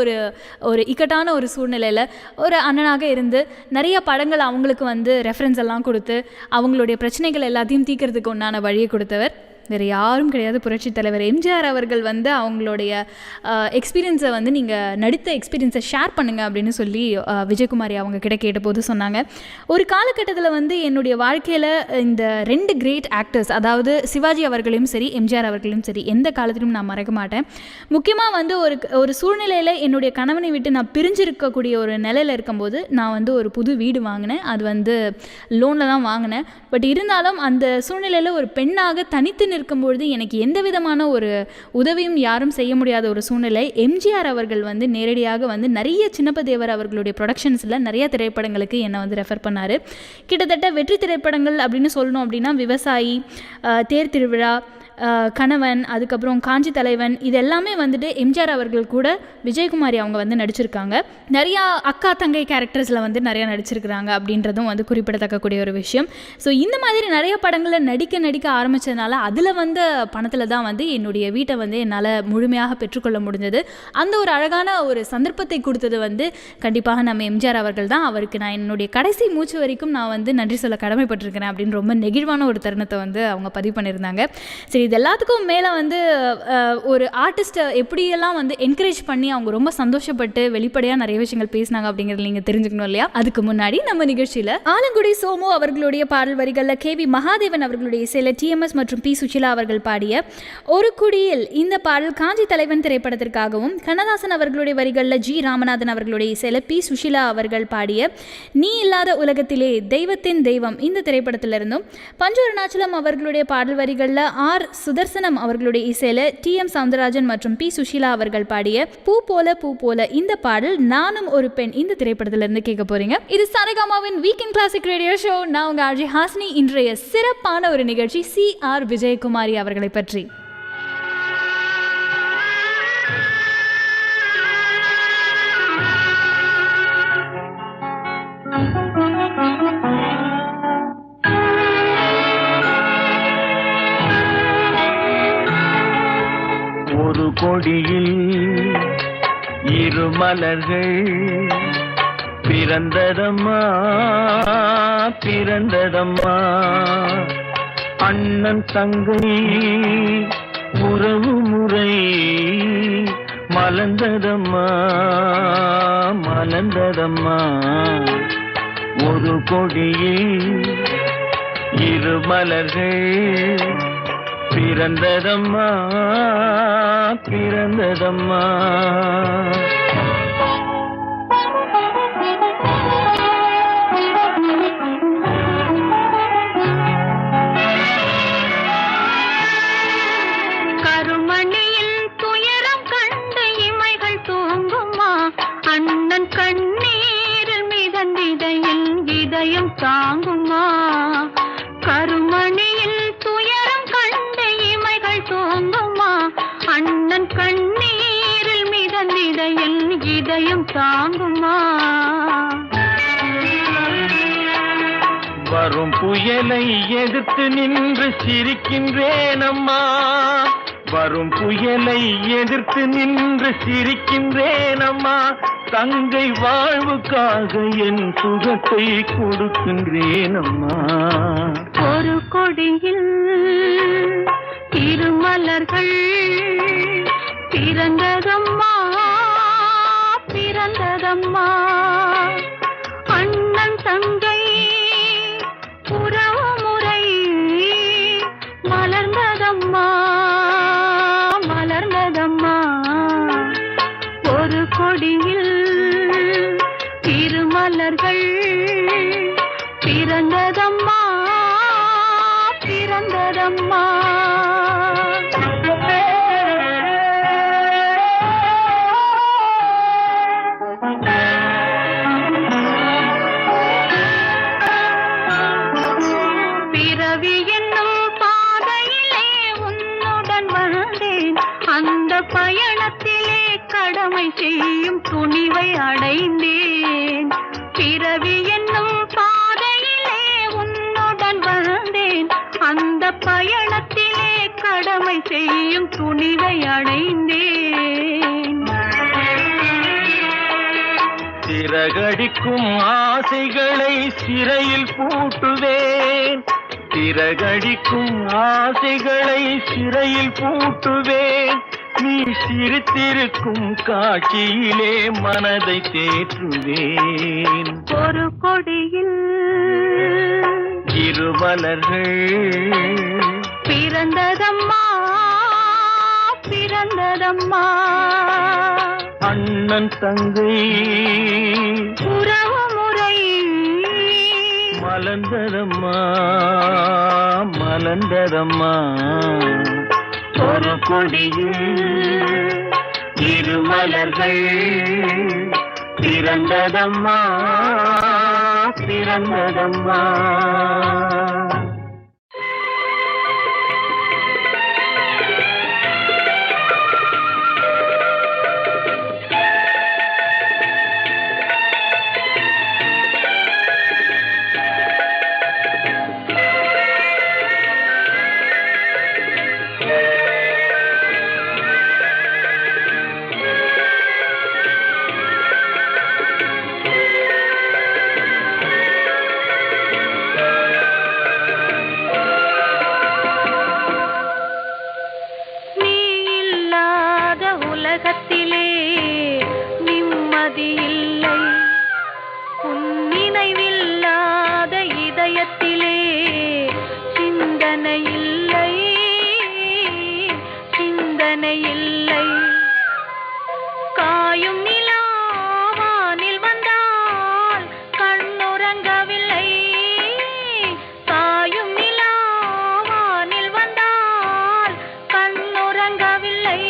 ஒரு இக்கட்டான ஒரு சூழ்நிலையில் ஒரு அண்ணனாக இருந்து நிறைய படங்கள் அவங்களுக்கு ரெஃபரன்ஸ் எல்லாம் கொடுத்து அவங்களுடைய பிரச்சனைகள் எல்லாத்தையும் தீர்க்கறதுக்கு உண்டான வழியை கொடுத்தவர் வேறு யாரும் கிடையாது, புரட்சித் தலைவர் எம்ஜிஆர் அவர்கள் அவங்களுடைய எக்ஸ்பீரியன்ஸை நீங்கள் நடித்த எக்ஸ்பீரியன்ஸை ஷேர் பண்ணுங்கள் அப்படின்னு சொல்லி விஜயகுமாரி அவங்க கிட்ட கேட்டபோது சொன்னாங்க, ஒரு காலகட்டத்தில் என்னுடைய வாழ்க்கையில் இந்த 2 கிரேட் ஆக்டர்ஸ், அதாவது சிவாஜி அவர்களையும் சரி எம்ஜிஆர் அவர்களையும் சரி, எந்த காலத்திலும் நான் மறக்க மாட்டேன். முக்கியமாக ஒரு சூழ்நிலையில் என்னுடைய கணவனை விட்டு நான் பிரிஞ்சிருக்கக்கூடிய ஒரு நிலையில் இருக்கும்போது நான் ஒரு புது வீடு வாங்கினேன். அது லோனில் தான் வாங்கினேன். பட் இருந்தாலும் அந்த சூழ்நிலையில் ஒரு பெண்ணாக தனித்து இருக்கும்பொழுது எனக்கு எந்த விதமான ஒரு உதவியும் யாரும் செய்ய முடியாத ஒரு சூழ்நிலை. எம்ஜிஆர் அவர்கள் நேரடியாக நிறைய சின்னப்ப தேவர் அவர்களுடைய ப்ரொடக்ஷன்ஸில் நிறைய திரைப்படங்களுக்கு என்னை ரெஃபர் பண்ணார். கிட்டத்தட்ட வெற்றி திரைப்படங்கள் அப்படின்னு சொல்லணும் அப்படின்னா விவசாயி, தேர் திருவிழா, கணவன், அதுக்கப்புறம் காஞ்சி தலைவன், இது எல்லாமே எம்ஜிஆர் அவர்கள் கூட விஜயகுமாரி அவங்க நடிச்சிருக்காங்க. நிறையா அக்கா தங்கை கேரக்டர்ஸில் நிறையா நடிச்சிருக்கிறாங்க அப்படின்றதும் குறிப்பிடத்தக்கக்கூடிய ஒரு விஷயம். ஸோ இந்த மாதிரி நிறைய படங்களில் நடிக்க ஆரம்பித்ததுனால அதில் பணத்தில் தான் என்னுடைய வீட்டை என்னால் முழுமையாக பெற்றுக்கொள்ள முடிஞ்சது. அந்த ஒரு அழகான ஒரு சந்தர்ப்பத்தை கொடுத்தது கண்டிப்பாக நம்ம எம்ஜிஆர் அவர்கள் தான். அவருக்கு நான் என்னுடைய கடைசி மூச்சு வரைக்கும் நான் நன்றி சொல்ல கடமைப்பட்டிருக்கிறேன் அப்படின்னு ரொம்ப நெகிழ்வான ஒரு தருணத்தை அவங்க பதிவு பண்ணியிருந்தாங்க. சரி, இது எல்லாத்துக்கும் மேலே ஒரு ஆர்டிஸ்ட்டை எப்படியெல்லாம் என்கரேஜ் பண்ணி அவங்க ரொம்ப சந்தோஷப்பட்டு வெளிப்படையாக நிறைய விஷயங்கள் பேசினாங்க அப்படிங்கிறது நீங்கள் தெரிஞ்சுக்கணும் இல்லையா? அதுக்கு முன்னாடி நம்ம நிகழ்ச்சியில் ஆலங்குடி சோமு அவர்களுடைய பாடல் வரிகளில் KV மகாதேவன் அவர்களுடைய இசையில் TMS மற்றும் P சுஷிலா அவர்கள் பாடிய ஒரு குடியில் இந்த பாடல் காஞ்சி தலைவன் திரைப்படத்திற்காகவும், கண்ணதாசன் அவர்களுடைய வரிகளில் G ராமநாதன் அவர்களுடைய இசையில் P சுஷிலா அவர்கள் பாடிய நீ இல்லாத உலகத்திலே தெய்வத்தின் தெய்வம் இந்த திரைப்படத்திலிருந்தும், பஞ்சு அருணாச்சலம் அவர்களுடைய பாடல் வரிகளில் R சுதர்சனம் அவர்களுடைய இசையில் TM சவுந்தரராஜன் மற்றும் P சுஷிலா அவர்கள் பாடிய பூ போல பூ போல இந்த பாடல் நானும் ஒரு பெண் இந்த திரைப்படத்திலிருந்து கேட்க போறீங்க. இது சரிகமாவின் வீக்கெண்ட் கிளாசிக் ரேடியோ ஷோ. நான் உங்க ஆர்ஜே ஹாசினி. இன்றைய சிறப்பான ஒரு நிகழ்ச்சி CR விஜயகுமாரி அவர்களை பற்றி. ஒரு கொடியில் 2 மலர்கள் பிறந்ததம்மா, பிறந்ததம்மா. அண்ணன் தங்கை உறவு முறை மலர்ந்ததம்மா, மலர்ந்ததம்மா. ஒரு கொடியில் 2 மலர்கள் பிறந்ததம்மா, பிறந்ததம்மா. கருமணியில் துயரம் கண்டு இமைகள் தூங்குமா, அண்ணன் கண்ணீரில் மிதந்திடையில் இதயம் தாங்குமா. கருமணியில் துயரம் கண்டு இமைகள் தூங்குமா, அண்ணன் கண்ணீரில் மிதந்திடையில் இதயம் தாங்குமா. வரும் புயலை எதிர்த்து நின்று சிரிக்கின்றேன் அம்மா, வரும் புயலை எதிர்த்து நின்று சிரிக்கின்றேன் அம்மா. தங்கை வாழ்வுக்காக என் சுகத்தை கொடுக்கின்றேன் அம்மா. ஒரு கொடியில் திருமலர்கள் பிறந்ததம்மா பிறந்ததம்மா அண்ணன் தங்கை உறவுமுறை மலர்ந்ததம்மா மலர்ந்ததம்மா ஒரு கொடியில் திருமலர்கள் பிறந்ததம்மா பிறந்ததம்மா பிறவி என்னும் பாதையிலே உன்னுடன் வந்தேன் அந்த பயணத்திலே கடமை செய்யும் துணிவை அடைந்தேன் பிறவி என்னும் பாதையிலே உன்னுடன் வந்தேன் அந்த பயணத்திலே கடமை செய்யும் துணிவை அடைந்தேன் சிறகடிக்கும் ஆசைகளை சிறையில் பூட்டுவேன் சிறகடிக்கும் ஆசைகளை சிறையில் பூட்டுவேன் நீ சிரித்திருக்கும் காட்சியிலே மனதை தேற்றுவேன் ஒரு கொடியில் இருமலர்கள் பிறந்ததம்மா பிறந்ததம்மா அண்ணன் தங்கை உறவுமுறை மலர்ந்ததம்மா மலர்ந்ததம்மா ஒரு கொடியில் இருமலர்கள் பிறந்ததம்மா பிறந்ததம்மா நீ இல்லாத உலகத்திலே நிம்மதி இல்லை உன் நினைவில்லாத இதயத்திலே சிந்தனை இல்லை சிந்தனை இல்லை காயும் நிலாவானில் வந்தால் கண்ணுறங்கவில்லை காயும் நிலாவானில் வந்தால் கண்ணுறங்கவில்லை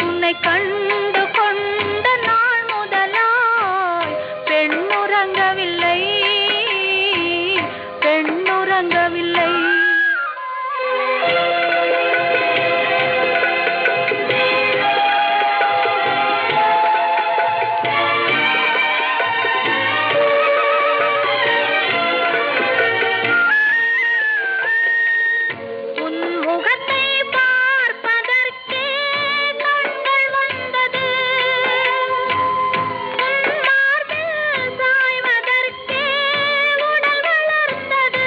உன்னை கண்டு கொண்ட நாள் முதலாய் பெண்ணுறங்கவில்லை பெண்ணுறங்கவில்லை உன் முகத்தை பார்ப்பதற்கே கண்கள் வந்தது உன் மார்பில் சாய்வதற்கே உடல் வளர்ந்தது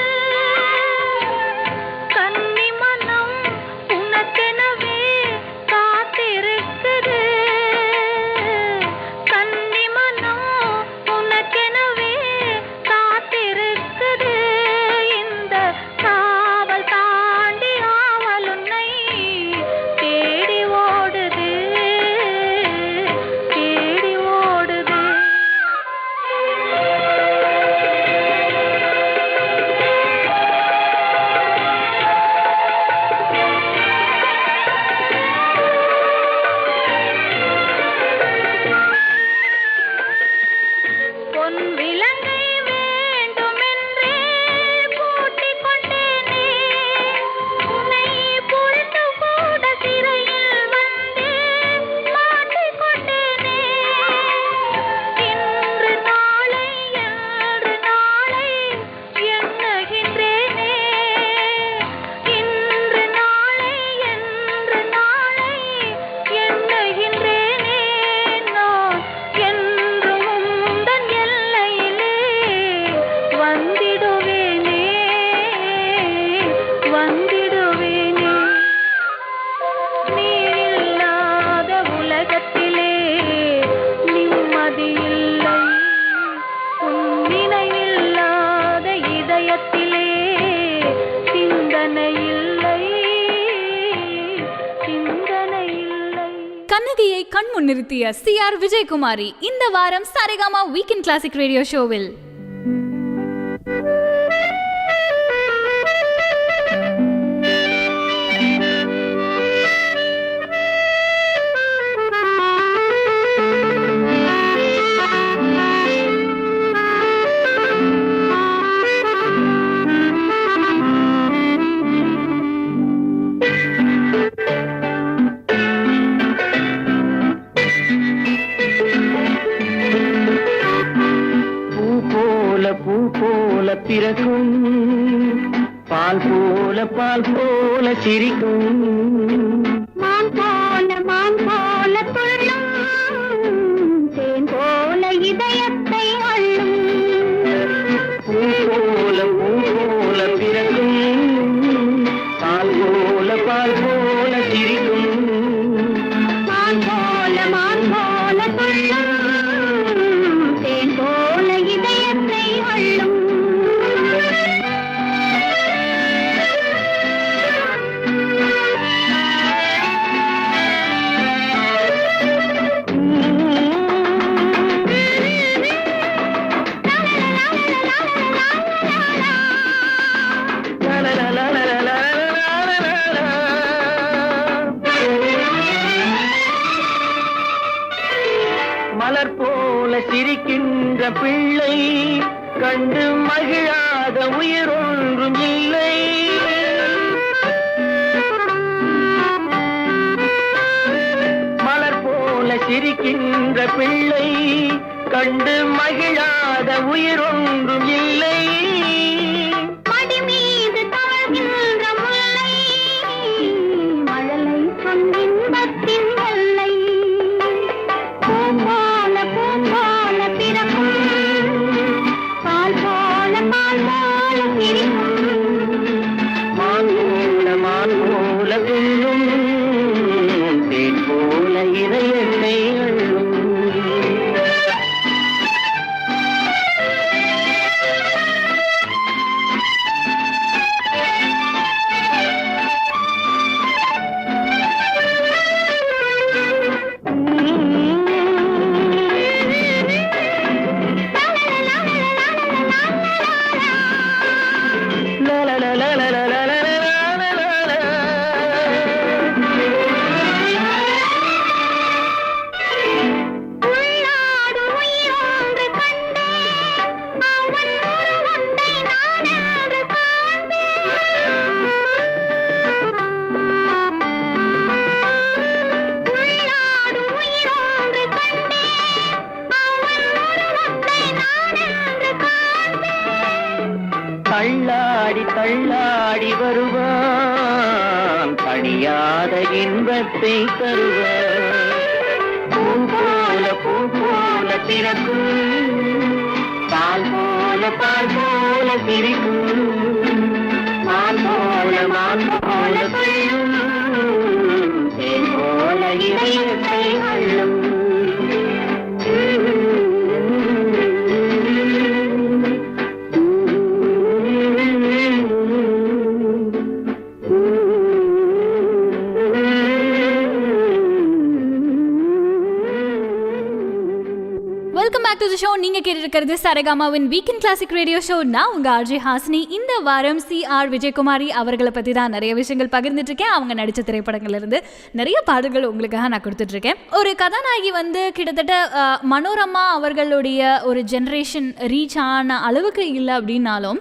கண்ணகியை கண்முன் நிறுத்திய CR விஜயகுமாரி இந்த வாரம் சரிகமா வீக்கெண்ட் கிளாசிக் ரேடியோ ஷோவில். பிறக்கும் பால் போல சிரிக்கும் மான் போல துள்ளும் தேன் போல இதயத்தை அள்ளும் பூ போல பிறக்கும் பால் போல சிரிக்கும் மான் போல துள்ளும் தேன் போல இதயத்தை அள்ளும் மலர் போல சிரிக்கின்ற பிள்ளை கண்டு மகிழாத உயிர் ஒன்றும் இல்லை. மலர் போல சிரிக்கின்ற பிள்ளை கண்டு மகிழாத உயிர் ஒன்றும் இல்லை. மடி மீது தவழ்கின்ற முல்லை மழலை சொன்னின்பத்தின் வெள்ளை பூ போல பிறக்கும் பால் போல சிரிக்கும் மான் போல துள்ளும் தேன் போல இதயத்தை அள்ளும். தள்ளாடி வருவான் படியாத இன்பத்தை தருவான். பூ போல பிறக்கும் பால் போல சிரிக்கும் மான் போல துள்ளும் தேன் போல இதயத்தை அள்ளும். Welcome back to the show. நீங்க கேட்டிருக்கிறது சரிகமாவின் வீக்கெண்ட் கிளாசிக் ரேடியோ ஷோ. நான் உங்க RJ ஹாசினி. இந்த வாரம் CR விஜயகுமாரி அவர்களை பத்தி தான் நிறைய விஷயங்கள் பகிர்ந்துட்டு இருக்கேன். அவங்க நடிச்ச திரைப்படங்கள்ல இருந்து நிறைய பாடல்கள் உங்களுக்காக நான் கொடுத்துட்டு இருக்கேன். ஒரு கதாநாயகி வந்து கிட்டத்தட்ட மனோரமா அவர்களுடைய ஒரு ஜென்ரேஷன் ரீச் ஆன அளவுக்கு இல்லை அப்படின்னாலும்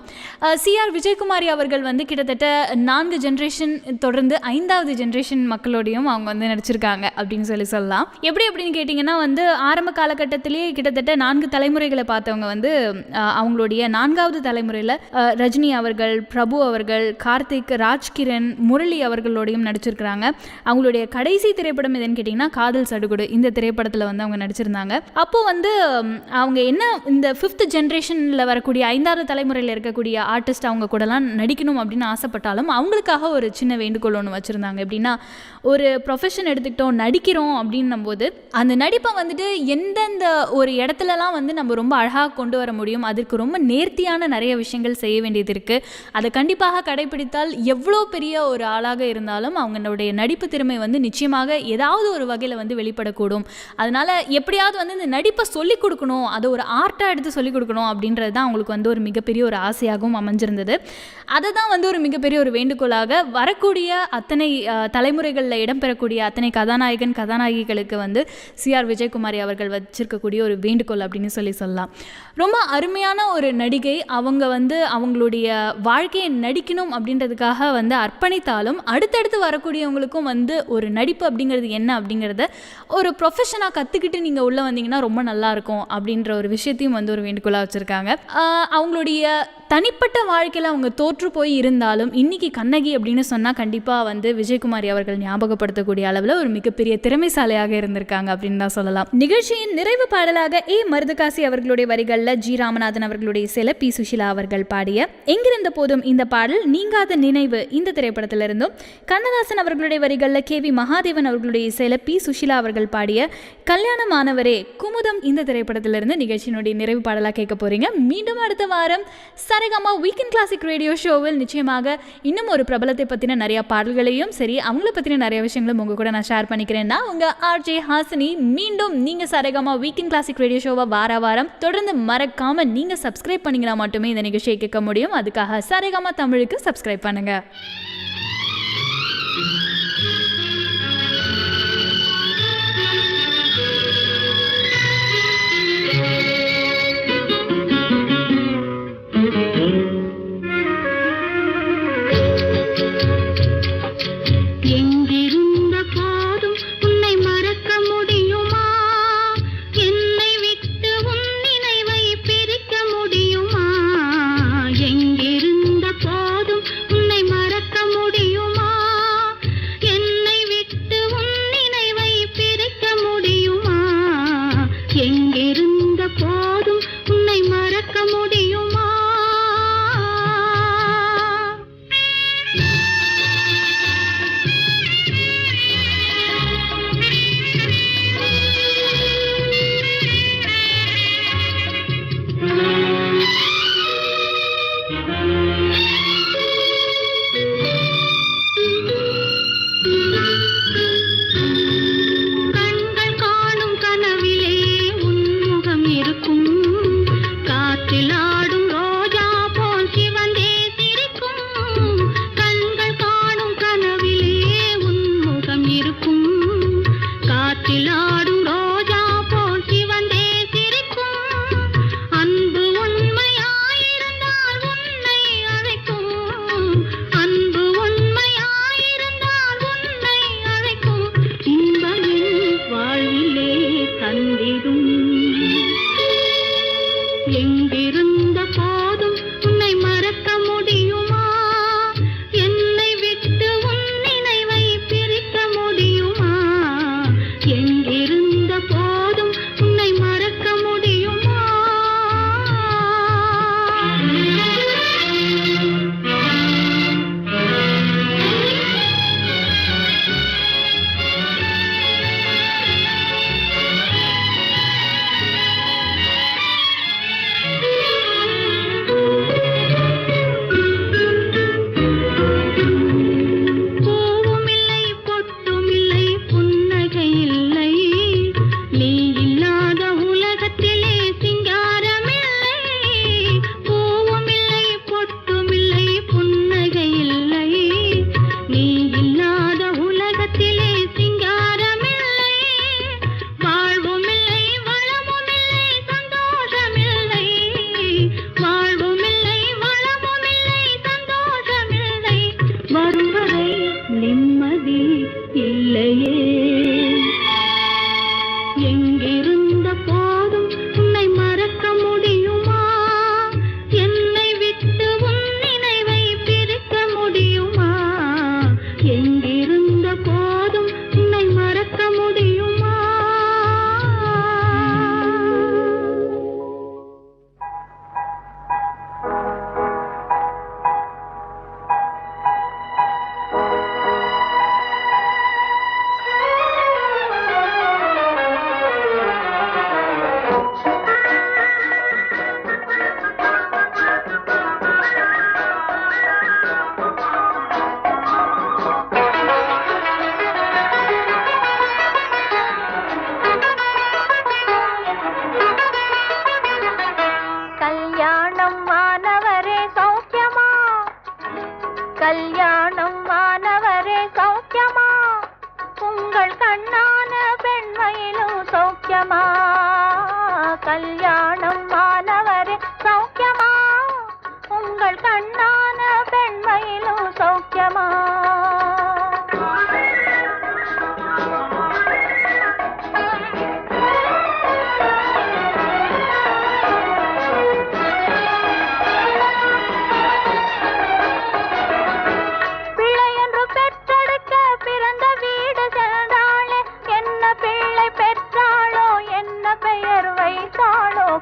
CR விஜயகுமாரி அவர்கள் வந்து கிட்டத்தட்ட 4 ஜென்ரேஷன் தொடர்ந்து 5வது ஜென்ரேஷன் மக்களோடையும் அவங்க வந்து நடிச்சிருக்காங்க அப்படின்னு சொல்லலாம். எப்படி அப்படின்னு கேட்டிங்கன்னா வந்து ஆரம்ப காலகட்டத்திலேயே கிட்டத்தட்ட 4 தலைமுறைகளை பார்த்தவங்க வந்து அவங்களுடைய 4வது தலைமுறையில் ரஜினி அவர்கள், பிரபு அவர்கள், கார்த்திக், ராஜ்கிரண், முரளி அவர்களோடையும் நடிச்சிருக்கிறாங்க. அவங்களுடைய கடைசி திரைப்படம் எதுன்னு கேட்டிங்கன்னா காதல் சடுகுடு. இந்த திரைப்படத்தில் வந்து அவங்க நடிச்சிருந்தாங்க. அப்போது வந்து அவங்க என்ன இந்த 5th ஜென்ரேஷனில் வரக்கூடிய 5வது தலைமுறையில் இருக்கக்கூடிய ஆர்டிஸ்ட் அவங்க கூடலாம் நடிக்கணும் அப்படின்னு ஆசைப்பட்டாலும் அவங்களுக்காக ஒரு சின்ன வேண்டுகோள் ஒன்று வச்சுருந்தாங்க. எப்படின்னா ஒரு ப்ரொஃபஷன் எடுத்துக்கிட்டோம், நடிக்கிறோம் அப்படின்னும் போது அந்த நடிப்பை வந்துட்டு எந்தெந்த ஒரு இடத்துலலாம் தான் வந்து நம்ம ரொம்ப அழகாக கொண்டு வர முடியும். அதற்கு ரொம்ப நேர்த்தியான நிறைய விஷயங்கள் செய்ய வேண்டியது இருக்குது. அதை கண்டிப்பாக கடைபிடித்தால் எவ்வளோ பெரிய ஒரு ஆளாக இருந்தாலும் அவங்களுடைய நடிப்பு திறமை வந்து நிச்சயமாக ஏதாவது ஒரு வகையில் வந்து வெளிப்படக்கூடும். அதனால் எப்படியாவது வந்து இந்த நடிப்பை சொல்லிக் கொடுக்கணும், அதை ஒரு ஆர்ட்டாக எடுத்து சொல்லிக் கொடுக்கணும் அப்படின்றது தான் அவங்களுக்கு வந்து ஒரு மிகப்பெரிய ஒரு ஆசையாகவும் அமைஞ்சிருந்தது. அதை தான் வந்து ஒரு மிகப்பெரிய ஒரு வேண்டுகோளாக வரக்கூடிய அத்தனை தலைமுறைகளில் இடம்பெறக்கூடிய அத்தனை கதாநாயகிகளுக்கு வந்து சிஆர் விஜயகுமாரி அவர்கள் வச்சிருக்கக்கூடிய ஒரு வேண்டுகோள் அப்படின்னு சொல்லலாம். ரொம்ப அருமையான ஒரு நடிகை. அவங்க வந்து அவங்களுடைய வாழ்க்கையை நடிக்கணும் அப்படின்றதுக்காக வந்து அர்ப்பணித்தாலும் அடுத்தடுத்து வரக்கூடியவங்களுக்கும் வந்து ஒரு நடிப்பு அப்படிங்கிறது என்ன அப்படிங்கிறத ஒரு ப்ரொஃபஷனாக கற்றுக்கிட்டு நீங்கள் உள்ளே வந்தீங்கன்னா ரொம்ப நல்லாயிருக்கும் அப்படின்ற ஒரு விஷயத்தையும் வந்து ஒரு வேண்டுகோளாக வச்சுருக்காங்க. அவங்களுடைய தனிப்பட்ட வாழ்க்கையில் அவங்க தோற்று போய் இருந்தாலும் இன்றைக்கி கண்ணகி அப்படின்னு சொன்னால் கண்டிப்பாக வந்து விஜயகுமாரி அவர்கள் ஞாபகப்படுத்தக்கூடிய அளவில் ஒரு மிகப்பெரிய திறமைசாலையாக இருந்திருக்காங்க அப்படின்னு தான் சொல்லலாம். நிகழ்ச்சியின் நிறைவு பாடலாக மருதுகாசி அவர்களுடைய வரிகளில் ஜி ராமநாதன் அவர்களுடைய இசையில பி சுஷிலா அவர்கள் பாடிய எங்கிருந்த போதும் இந்த பாடல் நீங்காத நினைவு இந்த திரைப்படத்திலிருந்தும், கண்ணதாசன் அவர்களுடைய வரிகளில் KV மகாதேவன் அவர்களுடைய இசையில பி சுஷிலா அவர்கள் பாடிய கல்யாணமானவரே குமுதம் இந்த திரைப்படத்திலிருந்து நிகழ்ச்சியினுடைய நிறைவு பாடலாக கேட்க போறீங்க. மீண்டும் அடுத்த வாரம் சரிகமா வீக்கெண்ட் கிளாசிக் ரேடியோ ஷோவில் நிச்சயமாக இன்னும் ஒரு பிரபலத்தை பற்றின நிறைய பாடல்களையும் சரி அவங்கள பற்றின நிறைய விஷயங்களும் உங்க கூட நான் ஷேர் பண்ணிக்கிறேன்னா உங்க RJ ஹாசினி. மீண்டும் நீங்கள் சரிகமா வீக்கெண்ட் கிளாசிக் ரேடியோ ஷோவை வாரம் தொடர்ந்து மறக்காம நீங்கள் சப்ஸ்கிரைப் பண்ணிங்கன்னா மட்டுமே இந்த நிகழ்ச்சியை கேட்க முடியும். அதுக்காக சரிகமா தமிழுக்கு சப்ஸ்கிரைப் பண்ணுங்க. கல்யாணம் ஆனவரே சௌக்கியமா, உங்கள் கண்ணான பெண்மையிலும் சௌக்கியமா. கல்யாணம் ஆனவரே சௌக்கியமா, உங்கள் கண்ணான பெண்மையிலும் சௌக்கியமா.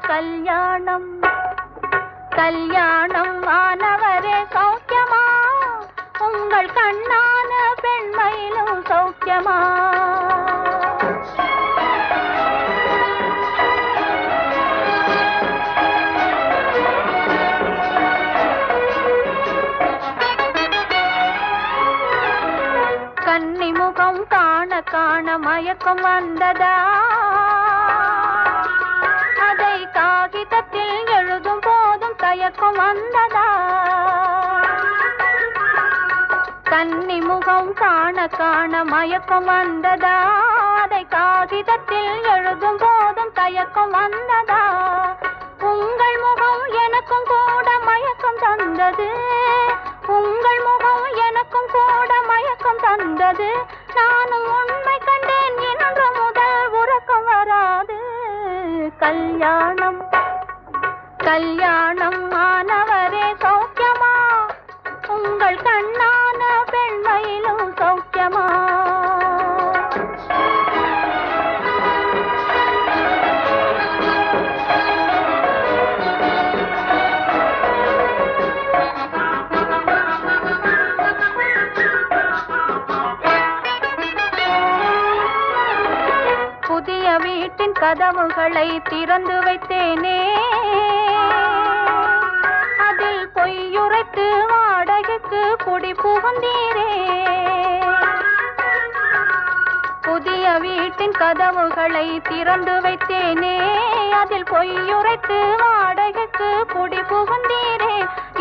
கல்யாணம் கல்யாணம் ஆனவரே சௌக்கியமா, உங்கள் கண்ணான பெண்மையிலும் சௌக்கியமா. கன்னிமுகம் காண காண மயக்கம் வந்ததா, அதை காகிதத்தில் எழுதும் போதும் தயக்கம் வந்ததா. கன்னிமுகம் காண காண மயக்கம் வந்ததா, அதை காகிதத்தில் எழுதும் போதும் தயக்கம் வந்ததா. உங்கள் முகம் எனக்கும் கூட மயக்கம் தந்தது, உங்கள் முகம் எனக்கும் கூட மயக்கம் தந்தது. நானும் உண்மை கண்டேன், இன்று முதல் உறக்கம் வராது. கல்யாணம் கல்யாணம் ஆனவரே சௌக்கியமா, உங்கள் கண்ணான பெண்மையிலும் சௌக்கியமா. புதிய வீட்டின் கதவுகளை திறந்து வைத்தேனே, அதில் பொய்யுரைத்து வாடகைக்கு குடி புகுந்தீரே. புதிய வீட்டின் கதவுகளை திறந்து வைத்தேனே, அதில் பொய்யுரைத்து வாடகைக்கு குடி புகுந்தீரே.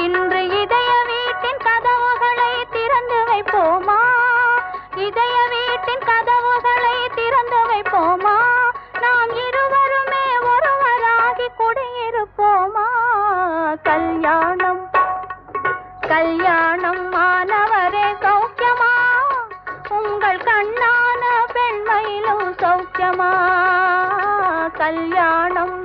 இன்று இதய வீட்டின் கதவுகளை திறந்து வைப்போமா, இதய வீட்டின் கதவுகளை திறந்து வைப்போமா. நாம் இருவருமே ஒருவராகி குடியிருப்போமா. கல்யாணம் கல்யாணம் ஆனவரே சௌக்கியமா, உங்கள் கண்ணான பெண்மையிலும் சௌக்கியமா. கல்யாணம்